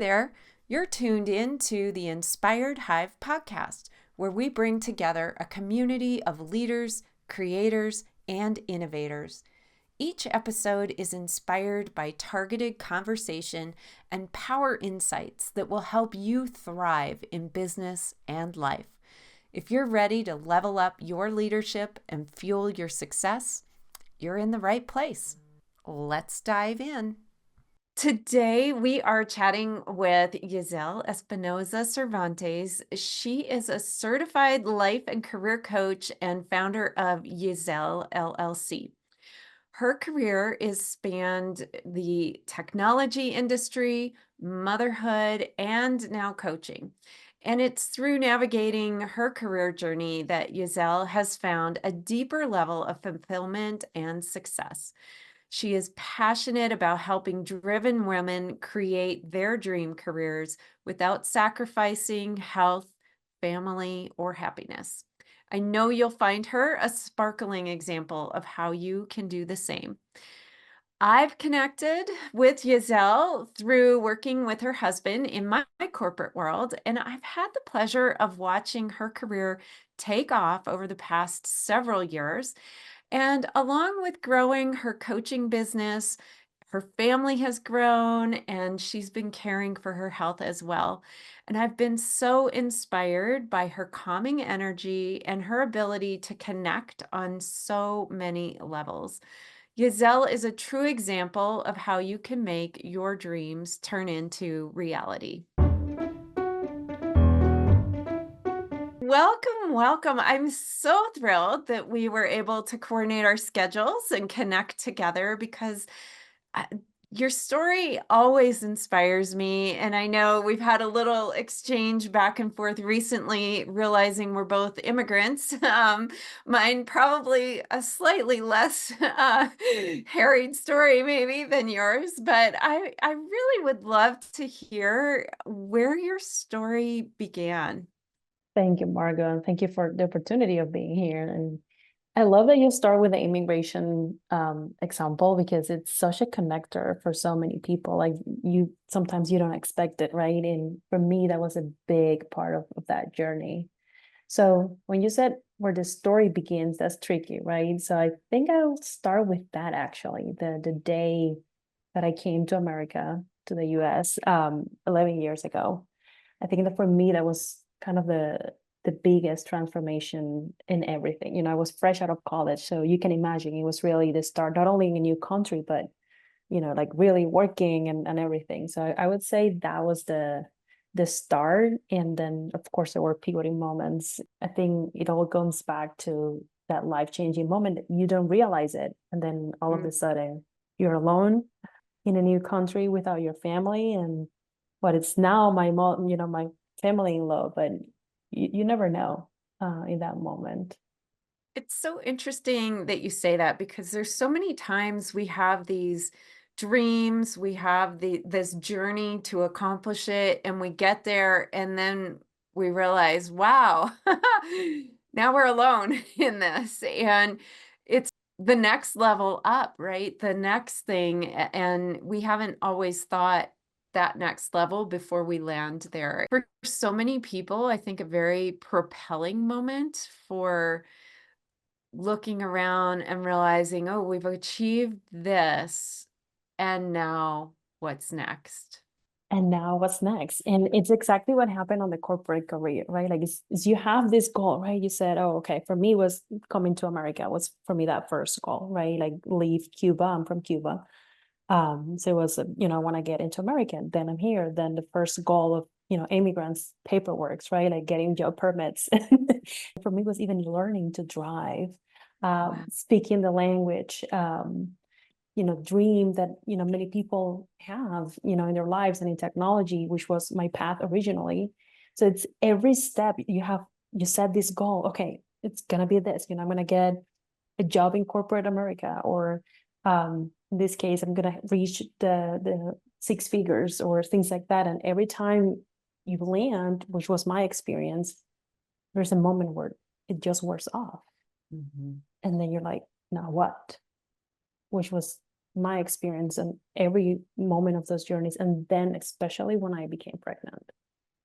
there, you're tuned in to the Inspired Hive podcast, where we bring together a community of leaders, creators, and innovators. Each episode is inspired by targeted conversation and power insights that will help you thrive in business and life. If you're ready to level up your leadership and fuel your success, you're in the right place. Let's dive in. Today, we are chatting with Yissel Espinosa Cervantes. She is a certified life and career coach and founder of Yissel LLC. Her career is spanned the technology industry, motherhood, and now coaching. And it's through navigating her career journey that Yissel has found a deeper level of fulfillment and success. She is passionate about helping driven women create their dream careers without sacrificing health, family, or happiness. I know you'll find her a sparkling example of how you can do the same. I've connected with Yissel through working with her husband in my corporate world, and I've had the pleasure of watching her career take off over the past several years. And along with growing her coaching business, her family has grown and she's been caring for her health as well. And I've been so inspired by her calming energy and her ability to connect on so many levels. Yissel is a true example of how you can make your dreams turn into reality. Welcome. I'm so thrilled that we were able to coordinate our schedules and connect together because your story always inspires me. And I know we've had a little exchange back and forth recently, realizing we're both immigrants. Mine probably a slightly less harried story maybe than yours, but I really would love to hear where your story began. Thank you, Margot, and thank you for the opportunity of being here. And I love that you start with the immigration example because it's such a connector for so many people. Like sometimes you don't expect it, right? And for me, that was a big part of that journey. So when you said where the story begins, that's tricky, right? So I think I'll start with that actually. The day that I came to America, to the US, 11 years ago. I think that for me, that was kind of the biggest transformation in everything. I was fresh out of college, so you can imagine it was really the start, not only in a new country, but like really working and everything. So I would say that was the start. And then of course there were pivoting moments. I think it all comes back to that life-changing moment that you don't realize it. And then all of a sudden you're alone in a new country without your family. And what it's now my mom, my family-in-law, but you never know in that moment. It's so interesting that you say that because there's so many times we have these dreams, we have this journey to accomplish it, and we get there and then we realize, wow, now we're alone in this. And it's the next level up, right? The next thing. And we haven't always thought that next level before we land there. For so many people, I think a very propelling moment for looking around and realizing, oh, we've achieved this, and now what's next? And now what's next? And it's exactly what happened on the corporate career, right? Like it's you have this goal, right? You said, oh, okay, for me was coming to America was for me that first goal, right? Like leave Cuba. I'm from Cuba. So it was, I want to get into America. Then I'm here. Then the first goal of, immigrants paperworks, right? Like getting job permits. For me was even learning to drive, speaking the language, dream that, many people have, in their lives and in technology, which was my path originally. So it's every step you set this goal. Okay, it's going to be this, I'm going to get a job in corporate America, or in this case, I'm going to reach the six figures or things like that. And every time you land, which was my experience, there's a moment where it just wears off. And then you're like, now what? Which was my experience and every moment of those journeys. And then especially when I became pregnant,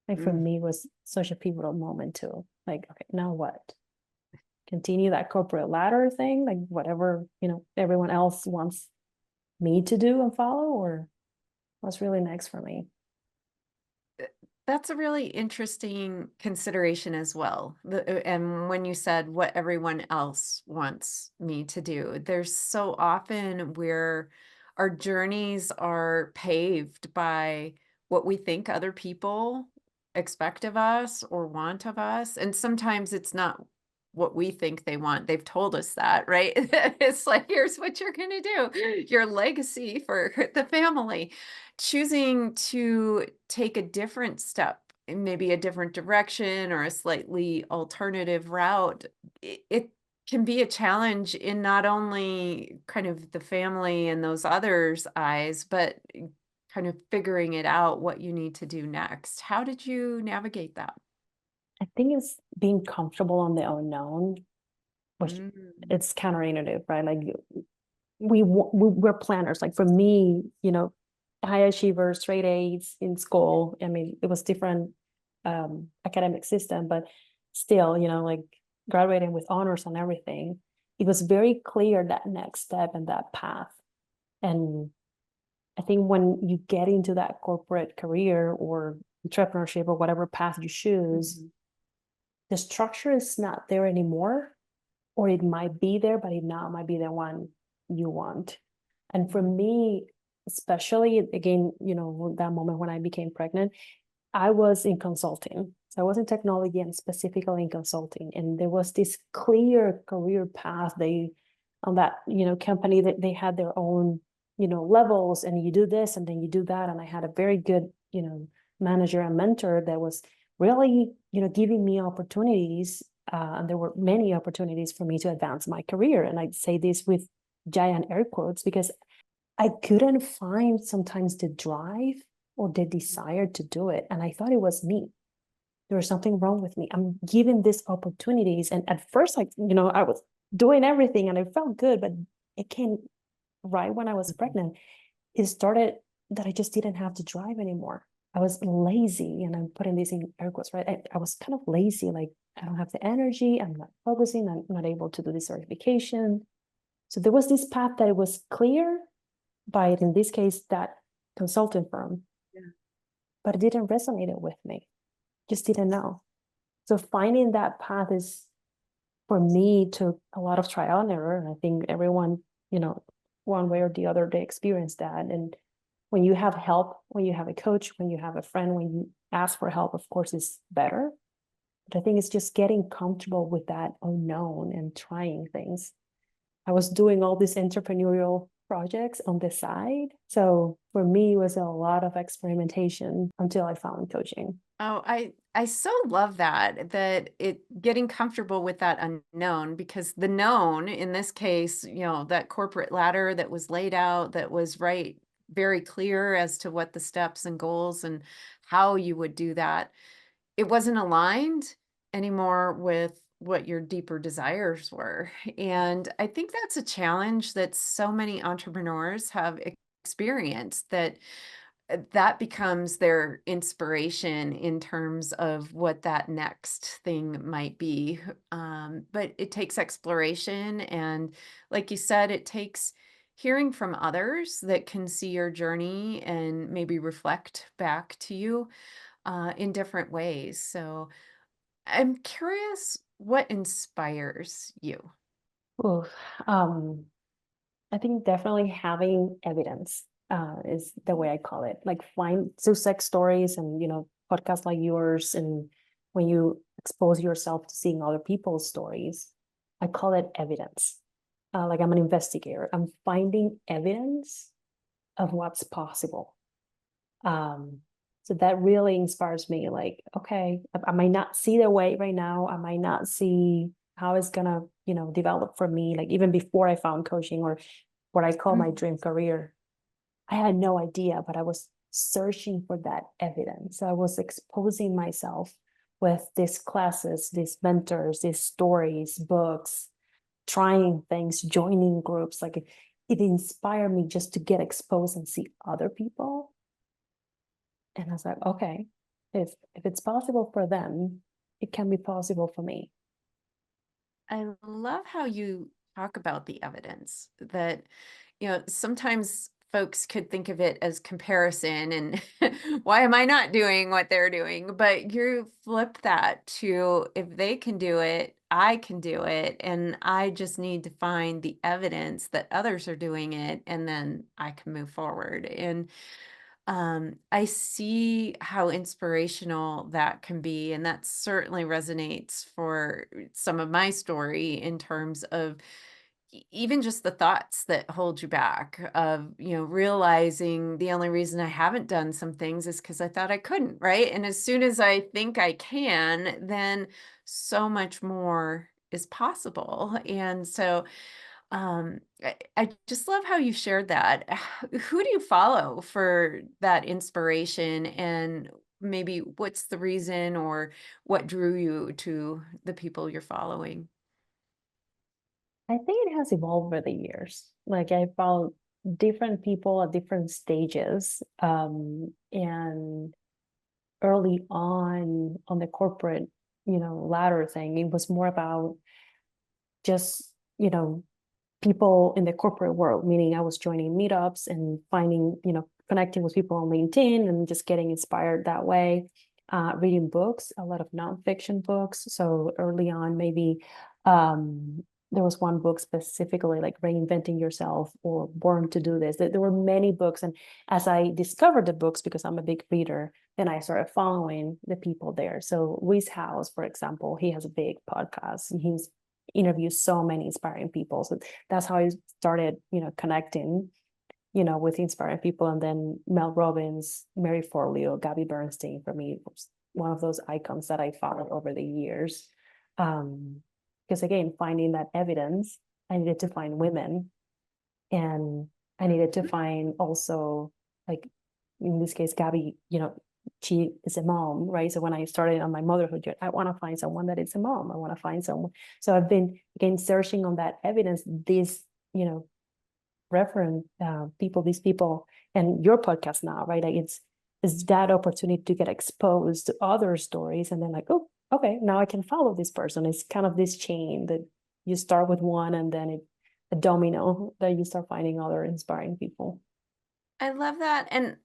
like for me, it was such a pivotal moment too. Like, okay, now what? Continue that corporate ladder thing, like whatever, everyone else wants me to do and follow, or what's really next for me? That's a really interesting consideration as well. And when you said what everyone else wants me to do, there's so often where our journeys are paved by what we think other people expect of us or want of us. And sometimes it's not what we think they want. They've told us that, right? It's like, here's what you're going to do, your legacy for the family. Choosing to take a different step, maybe a different direction or a slightly alternative route, it can be a challenge in not only kind of the family and those others' eyes, but kind of figuring it out what you need to do next. How did you navigate that? I think it's being comfortable on the unknown, which Mm. it's counterintuitive, right? Like we're planners. Like for me, high achievers, straight A's in school. I mean, it was different academic system, but still, like graduating with honors and everything, it was very clear that next step and that path. And I think when you get into that corporate career or entrepreneurship or whatever path you choose, Mhm. the structure is not there anymore, or it might be there, but it not might be the one you want. And for Mhm. me, especially again, that moment when I became pregnant, I was in consulting. So I was in technology and specifically in consulting. And there was this clear career path. They on that, company that they had their own, levels, and you do this and then you do that. And I had a very good, manager and mentor that was really, giving me opportunities. And there were many opportunities for me to advance my career. And I say this with giant air quotes because I couldn't find sometimes the drive or the desire to do it. And I thought it was me. There was something wrong with me. I'm given these opportunities. And at first, I was doing everything and I felt good, but it came right when I was Mhm. pregnant. It started that I just didn't have the drive anymore. I was lazy, and I'm putting this in air quotes, right? I was kind of lazy, like I don't have the energy, I'm not focusing, I'm not able to do the certification. So there was this path that it was clear by, in this case, that consulting firm, Yeah. but it didn't resonate with me. Just didn't know. So finding that path is, for me, took a lot of trial and error. And I think everyone, one way or the other, they experience that. And when you have help, when you have a coach, when you have a friend, when you ask for help, of course, is better. But I think it's just getting comfortable with that unknown and trying things. I was doing all these entrepreneurial projects on the side. So for me, it was a lot of experimentation until I found coaching. Oh, I so love that it getting comfortable with that unknown, because the known in this case, that corporate ladder that was laid out, that was right, very clear as to what the steps and goals and how you would do that. It wasn't aligned anymore with what your deeper desires were. And I think that's a challenge that so many entrepreneurs have experienced, that becomes their inspiration in terms of what that next thing might be. But it takes exploration. And like you said, it takes hearing from others that can see your journey and maybe reflect back to you in different ways. So I'm curious what inspires you. Ooh, um, I think definitely having evidence is the way I call it. Like find success stories and podcasts like yours, and when you expose yourself to seeing other people's stories, I call it evidence. Like I'm an investigator. I'm finding evidence of what's possible. Um, so that really inspires me. Like, okay, I might not see the way right now. I might not see how it's gonna, develop for me. Like even before I found coaching, or what I call my Mhm. dream career, I had no idea, but I was searching for that evidence. So I was exposing myself with these classes, these mentors, these stories, books, trying things, joining groups. Like it inspired me just to get exposed and see other people. And I was like, okay, if it's possible for them, it can be possible for me. I love how you talk about the evidence that, sometimes folks could think of it as comparison and why am I not doing what they're doing? But you flip that to if they can do it, I can do it. And I just need to find the evidence that others are doing it, and then I can move forward. And I see how inspirational that can be, and that certainly resonates for some of my story in terms of even just the thoughts that hold you back of, realizing the only reason I haven't done some things is because I thought I couldn't, right? And as soon as I think I can, then so much more is possible. And so I just love how you shared that. Who do you follow for that inspiration? And maybe what's the reason or what drew you to the people you're following? I think it has evolved over the years. Like I found different people at different stages. And early on the corporate, ladder thing, it was more about just, people in the corporate world, meaning I was joining meetups and finding, connecting with people on LinkedIn and just getting inspired that way. Reading books, a lot of nonfiction books. So early on, maybe there was one book specifically like Reinventing Yourself or Born to Do This. There were many books. And as I discovered the books, because I'm a big reader, then I started following the people there. So Reese House, for example, he has a big podcast and he's interviews so many inspiring people. So that's how I started, connecting, with inspiring people. And then Mel Robbins, Mary Forleo, Gabby Bernstein, for me, was one of those icons that I followed over the years. Because again, finding that evidence, I needed to find women, and I needed to find also, like in this case, Gabby, she is a mom, right? So when I started on my motherhood journey, I want to find someone that is a mom. I want to find someone. So I've been again searching on that evidence. These, reference people, these people, and your podcast now, right? Like it's that opportunity to get exposed to other stories, and then like, oh, okay, now I can follow this person. It's kind of this chain that you start with one, and then a domino that you start finding other inspiring people. I love that. And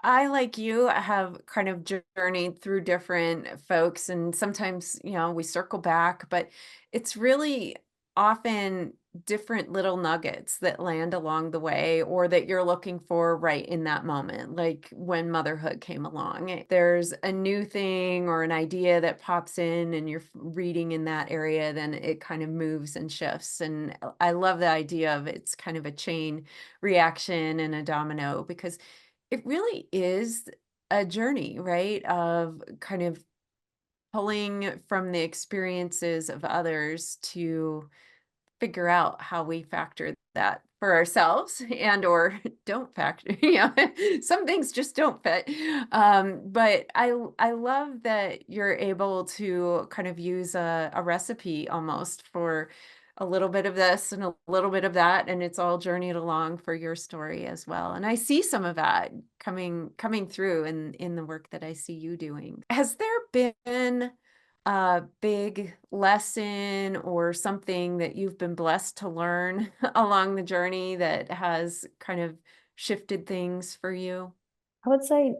I, like you, have kind of journeyed through different folks, and sometimes, we circle back, but it's really often different little nuggets that land along the way or that you're looking for right in that moment. Like when motherhood came along, there's a new thing or an idea that pops in and you're reading in that area, then it kind of moves and shifts. And I love the idea of it's kind of a chain reaction and a domino, because it really is a journey, right? Of kind of pulling from the experiences of others to figure out how we factor that for ourselves and or don't factor, some things just don't fit. But I love that you're able to kind of use a recipe almost for a little bit of this and a little bit of that, and it's all journeyed along for your story as well. And I see some of that coming through in the work that I see you doing. Has there been a big lesson or something that you've been blessed to learn along the journey that has kind of shifted things for you? I would say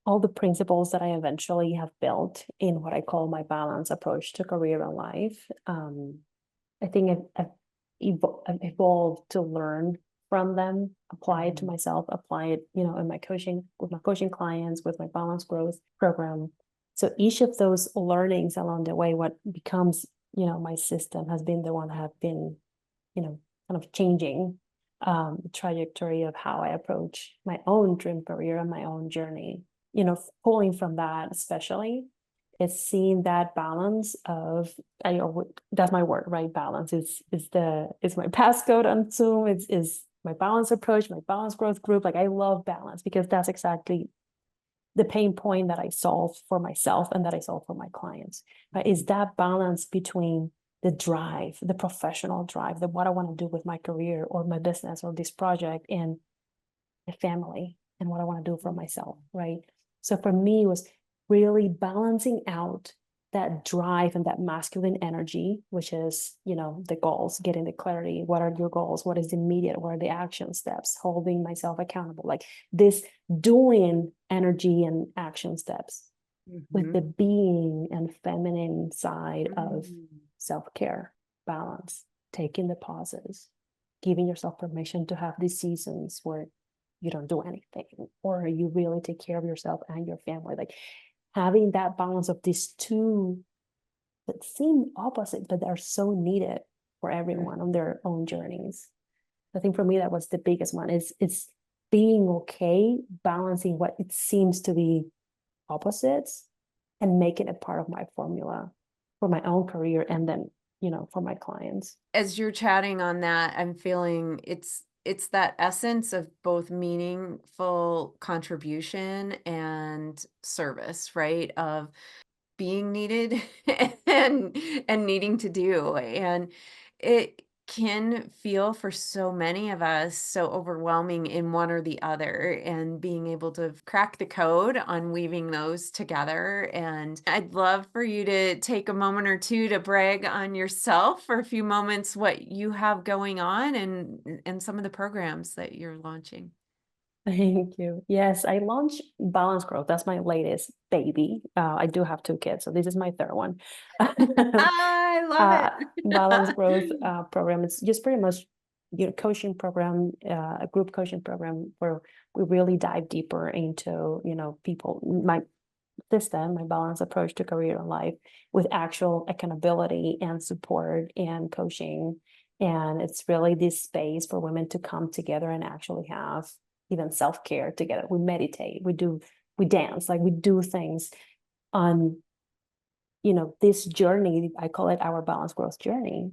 all the principles that I eventually have built in what I call my balance approach to career and life. I think I've evolved to learn from them, apply it to myself, apply it, in my coaching, with my coaching clients, with my balance growth program. So each of those learnings along the way, what becomes, my system has been the one that have been, kind of changing the trajectory of how I approach my own dream career and my own journey. Pulling from that, especially, is seeing that balance of, that's my word, right? Balance is my passcode on Zoom. Is my balance approach, my balance growth group. Like I love balance because that's exactly the pain point that I solve for myself and that I solve for my clients. Right? Is that balance between the drive, the professional drive, the what I want to do with my career or my business or this project, and the family and what I want to do for myself, right? So for me, it was really balancing out that drive and that masculine energy, which is, the goals, getting the clarity. What are your goals? What is immediate? What are the action steps? Holding myself accountable, like this doing energy and action steps with the being and feminine side of self-care, balance, taking the pauses, giving yourself permission to have these seasons where you don't do anything, or you really take care of yourself and your family. Like having that balance of these two that seem opposite, but they're so needed for everyone on their own journeys. I think for me, that was the biggest one. It's being okay, balancing what it seems to be opposites and making it part of my formula for my own career and then, for my clients. As you're chatting on that, I'm feeling it's that essence of both meaningful contribution and service, right? Of being needed and needing to do. And it can feel for so many of us so overwhelming in one or the other, and being able to crack the code on weaving those together. And I'd love for you to take a moment or two to brag on yourself for a few moments, what you have going on and some of the programs that you're launching. Thank you. Yes, I launched Balance Growth. That's my latest baby. I do have two kids, so this is my third one. I love uh, Balance it. Growth program. It's just pretty much coaching program, a group coaching program where we really dive deeper into people, my system, my balanced approach to career and life with actual accountability and support and coaching. And it's really this space for women to come together and actually have even self-care together. We meditate, we dance, like we do things on, this journey. I call it our balanced growth journey.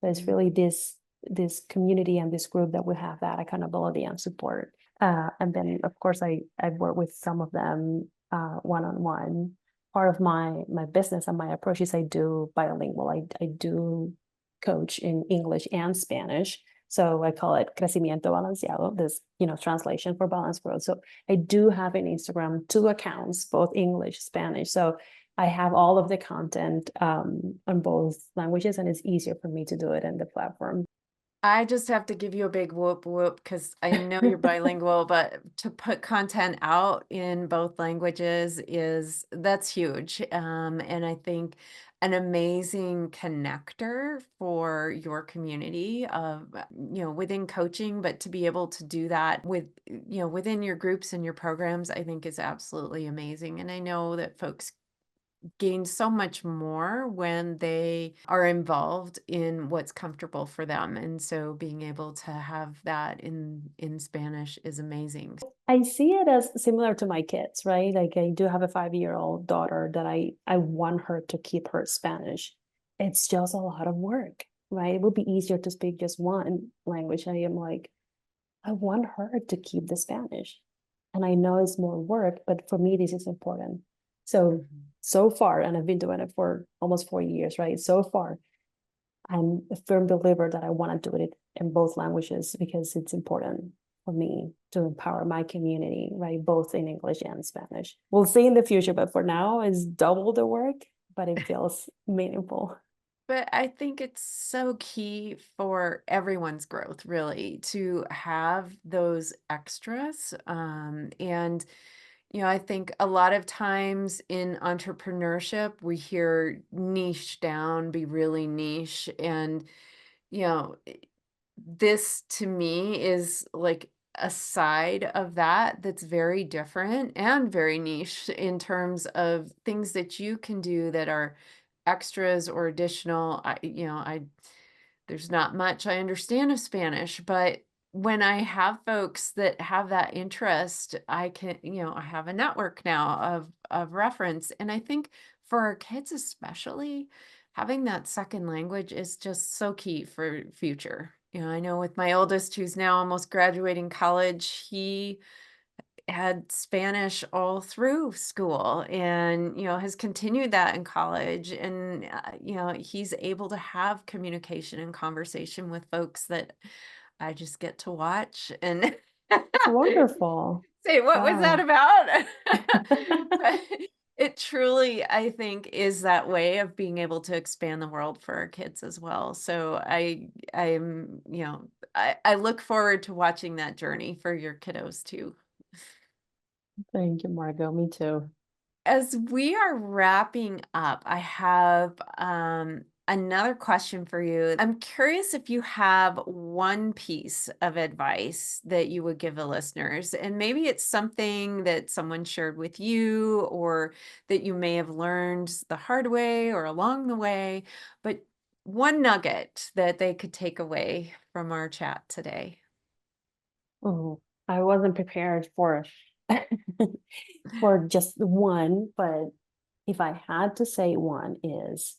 There's really this community and this group that we have that accountability and support. And then of course I've worked with some of them one-on-one. Part of my business and my approach is I do bilingual. I do coach in English and Spanish. So I call it crecimiento balanceado, this, translation for balanced growth. So I do have an Instagram, 2 accounts, both English, Spanish. So I have all of the content on both languages, and it's easier for me to do it in the platform. I just have to give you a big whoop whoop because I know you're bilingual, but to put content out in both languages that's huge. And I think an amazing connector for your community of, within coaching, but to be able to do that within your groups and your programs, I think is absolutely amazing. And I know that folks gain so much more when they are involved in what's comfortable for them. And so being able to have that in Spanish is amazing. I see it as similar to my kids, right? Like I do have a 5-year-old daughter that I want her to keep her Spanish. It's just a lot of work, right? It would be easier to speak just one language. I am like, I want her to keep the Spanish. And I know it's more work, but for me, this is important. So, so far, and I've been doing it for almost 4 years, right? So far, I'm a firm believer that I want to do it in both languages because it's important for me to empower my community, right? Both in English and Spanish. We'll see in the future, but for now, it's double the work, but it feels meaningful. But I think it's so key for everyone's growth, really, to have those extras. And I think a lot of times in entrepreneurship, we hear niche down, be really niche. And, you know, this to me is like a side of that's very different and very niche in terms of things that you can do that are extras or additional. There's not much I understand of Spanish, but when I have folks that have that interest, I can, I have a network now of reference. And I think for our kids especially, having that second language is just so key for future. I know with my oldest who's now almost graduating college, he had Spanish all through school and, has continued that in college. And, he's able to have communication and conversation with folks that I just get to watch and It's wonderful. say, what was that Wow. about? But it truly, I think, is that way of being able to expand the world for our kids as well. So I look forward to watching that journey for your kiddos too. Thank you, Margot. Me too. As we are wrapping up, I have another question for you. I'm curious if you have one piece of advice that you would give the listeners, and maybe it's something that someone shared with you or that you may have learned the hard way or along the way, but one nugget that they could take away from our chat today. Oh, I wasn't prepared for for just one, but if I had to say one is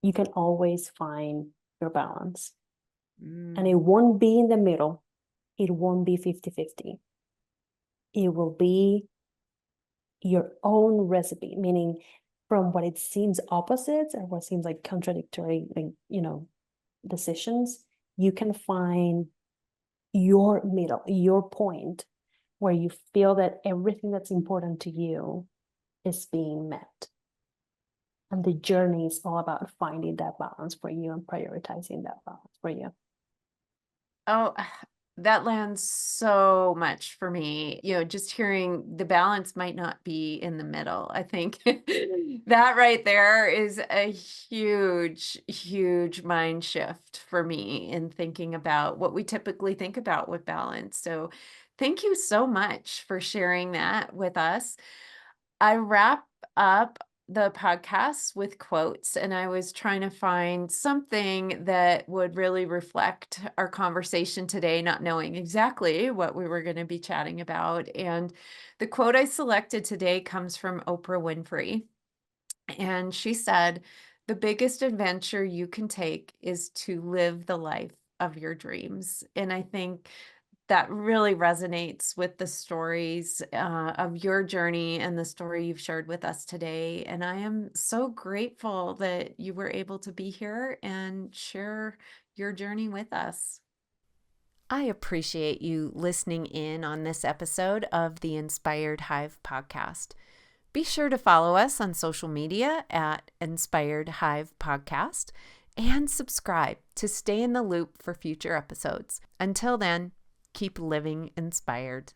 you can always find your balance. And it Mm. won't be in the middle. It won't be 50-50. It will be your own recipe, meaning from what it seems opposites or what seems like contradictory, decisions, you can find your middle, your point where you feel that everything that's important to you is being met. And the journey is all about finding that balance for you and prioritizing that balance for you. Oh, that lands so much for me. Just hearing the balance might not be in the middle. I think that right there is a huge, huge mind shift for me in thinking about what we typically think about with balance. So, thank you so much for sharing that with us. I wrap up the podcast with quotes, and I was trying to find something that would really reflect our conversation today, not knowing exactly what we were going to be chatting about. And the quote I selected today comes from Oprah Winfrey. And she said, "The biggest adventure you can take is to live the life of your dreams." And I think that really resonates with the stories of your journey and the story you've shared with us today. And I am so grateful that you were able to be here and share your journey with us. I appreciate you listening in on this episode of the Inspired Hive podcast. Be sure to follow us on social media at Inspired Hive Podcast and subscribe to stay in the loop for future episodes. Until then, keep living inspired.